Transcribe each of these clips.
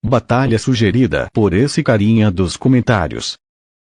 Batalha sugerida por esse carinha dos comentários.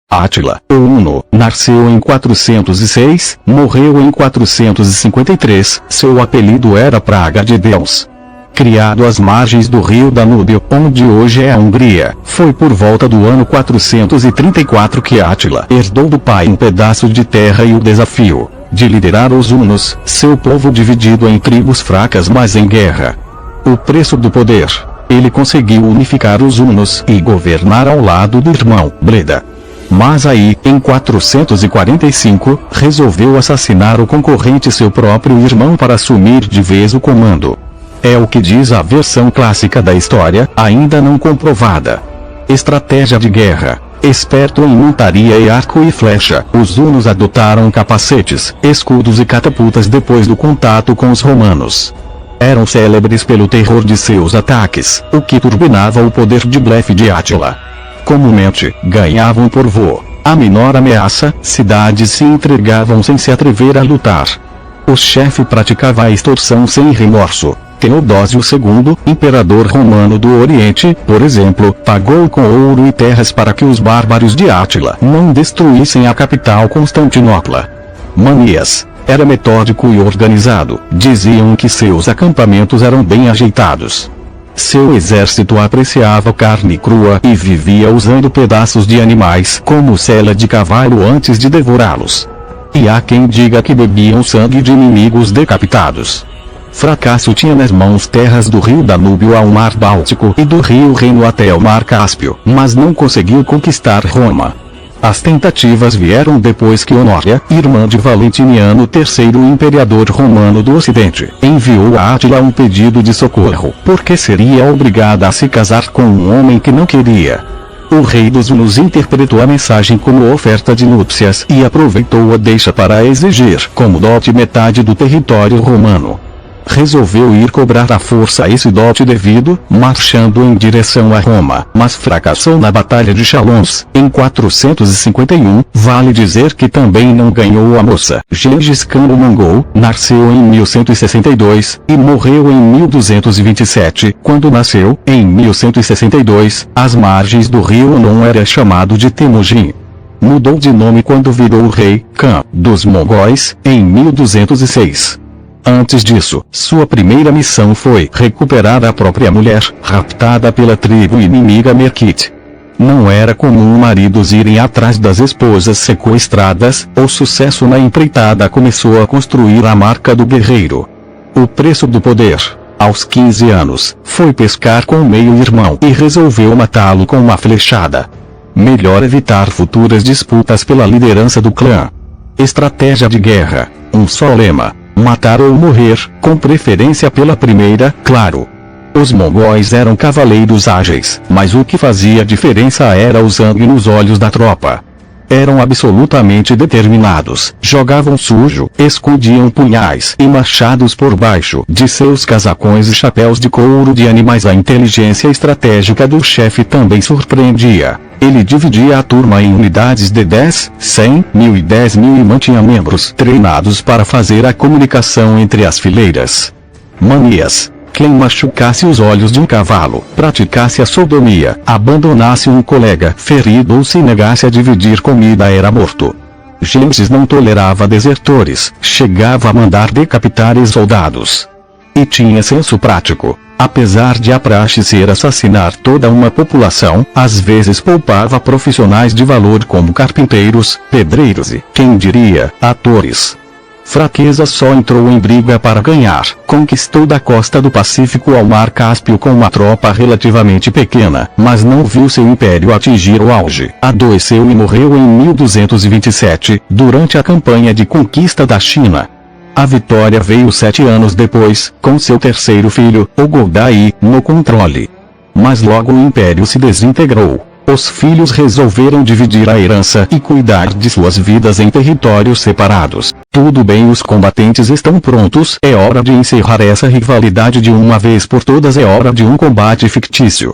Átila, o Uno, nasceu em 406, morreu em 453, seu apelido era Praga de Deus. Criado às margens do rio Danúbio, onde hoje é a Hungria, foi por volta do ano 434 que Átila herdou do pai um pedaço de terra e o desafio de liderar os hunos, seu povo dividido em tribos fracas mas em guerra. O preço do poder. Ele conseguiu unificar os hunos e governar ao lado do irmão, Breda. Mas aí, em 445, resolveu assassinar o concorrente seu próprio irmão para assumir de vez o comando. É o que diz a versão clássica da história, ainda não comprovada. Estratégia de guerra. Esperto em montaria e arco e flecha, os hunos adotaram capacetes, escudos e catapultas depois do contato com os romanos. Eram célebres pelo terror de seus ataques, o que turbinava o poder de blefe de Átila. Comumente, ganhavam por voo. A menor ameaça, cidades se entregavam sem se atrever a lutar. O chefe praticava a extorsão sem remorso. Teodósio II, imperador romano do Oriente, por exemplo, pagou com ouro e terras para que os bárbaros de Átila não destruíssem a capital Constantinopla. Manias. Era metódico e organizado, diziam que seus acampamentos eram bem ajeitados. Seu exército apreciava carne crua e vivia usando pedaços de animais como sela de cavalo antes de devorá-los. E há quem diga que bebiam sangue de inimigos decapitados. Fracasso tinha nas mãos terras do rio Danúbio ao mar Báltico e do rio Reno até o mar Cáspio, mas não conseguiu conquistar Roma. As tentativas vieram depois que Honória, irmã de Valentiniano III, imperador romano do Ocidente, enviou a Átila um pedido de socorro, porque seria obrigada a se casar com um homem que não queria. O rei dos hunos interpretou a mensagem como oferta de núpcias e aproveitou a deixa para exigir como dote metade do território romano. Resolveu ir cobrar à força esse dote devido, marchando em direção a Roma, mas fracassou na Batalha de Chalons, em 451, vale dizer que também não ganhou a moça. Gengis Khan o Mongol, nasceu em 1162, e morreu em 1227, quando nasceu, em 1162, às margens do rio Onon era chamado de Temujin. Mudou de nome quando virou o rei Khan dos Mongóis, em 1206. Antes disso, sua primeira missão foi recuperar a própria mulher, raptada pela tribo inimiga Merkit. Não era comum maridos irem atrás das esposas sequestradas, o sucesso na empreitada começou a construir a marca do guerreiro. O preço do poder. Aos 15 anos, foi pescar com o meio-irmão e resolveu matá-lo com uma flechada. Melhor evitar futuras disputas pela liderança do clã. Estratégia de guerra. Um só lema. Matar ou morrer, com preferência pela primeira, claro. Os mongóis eram cavaleiros ágeis, mas o que fazia diferença era o sangue nos olhos da tropa. Eram absolutamente determinados, jogavam sujo, escondiam punhais e machados por baixo de seus casacões e chapéus de couro de animais. A inteligência estratégica do chefe também surpreendia. Ele dividia a turma em unidades de 10, 100, 1000 e 10.000 e mantinha membros treinados para fazer a comunicação entre as fileiras. Manias. Quem machucasse os olhos de um cavalo, praticasse a sodomia, abandonasse um colega ferido ou se negasse a dividir comida era morto. Gengis não tolerava desertores, chegava a mandar decapitar soldados. E tinha senso prático. Apesar de a praxe ser assassinar toda uma população, às vezes poupava profissionais de valor como carpinteiros, pedreiros e, quem diria, atores. Fraqueza só entrou em briga para ganhar. Conquistou da costa do Pacífico ao mar Cáspio com uma tropa relativamente pequena, mas não viu seu império atingir o auge. Adoeceu e morreu em 1227, durante a campanha de conquista da China. A vitória veio 7 anos depois, com seu terceiro filho, o Godai, no controle. Mas logo o império se desintegrou. Os filhos resolveram dividir a herança e cuidar de suas vidas em territórios separados. Tudo bem, os combatentes estão prontos, é hora de encerrar essa rivalidade de uma vez por todas, é hora de um combate fictício.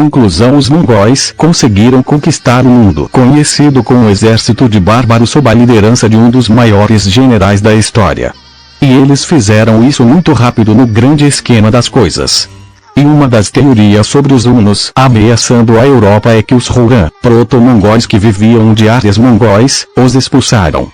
Conclusão: os mongóis conseguiram conquistar o mundo conhecido como um exército de bárbaros sob a liderança de um dos maiores generais da história. E eles fizeram isso muito rápido no grande esquema das coisas. E uma das teorias sobre os hunos ameaçando a Europa é que os Hurran, proto-mongóis que viviam de áreas mongóis, os expulsaram.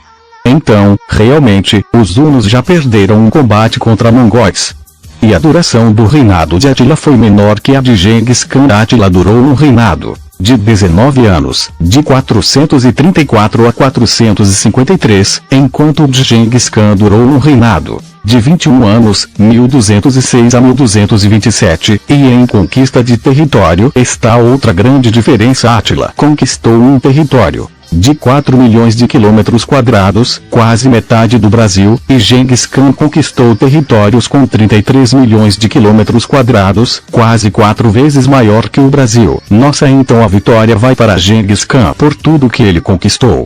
Então, realmente, os hunos já perderam um combate contra mongóis. E a duração do reinado de Átila foi menor que a de Genghis Khan. Átila durou um reinado de 19 anos, de 434 a 453, enquanto o de Genghis Khan durou um reinado de 21 anos, 1206 a 1227, e em conquista de território está outra grande diferença. Átila conquistou um território de 4 milhões de quilômetros quadrados, quase metade do Brasil, e Genghis Khan conquistou territórios com 33 milhões de quilômetros quadrados, quase 4 vezes maior que o Brasil. Nossa, então a vitória vai para Genghis Khan por tudo que ele conquistou.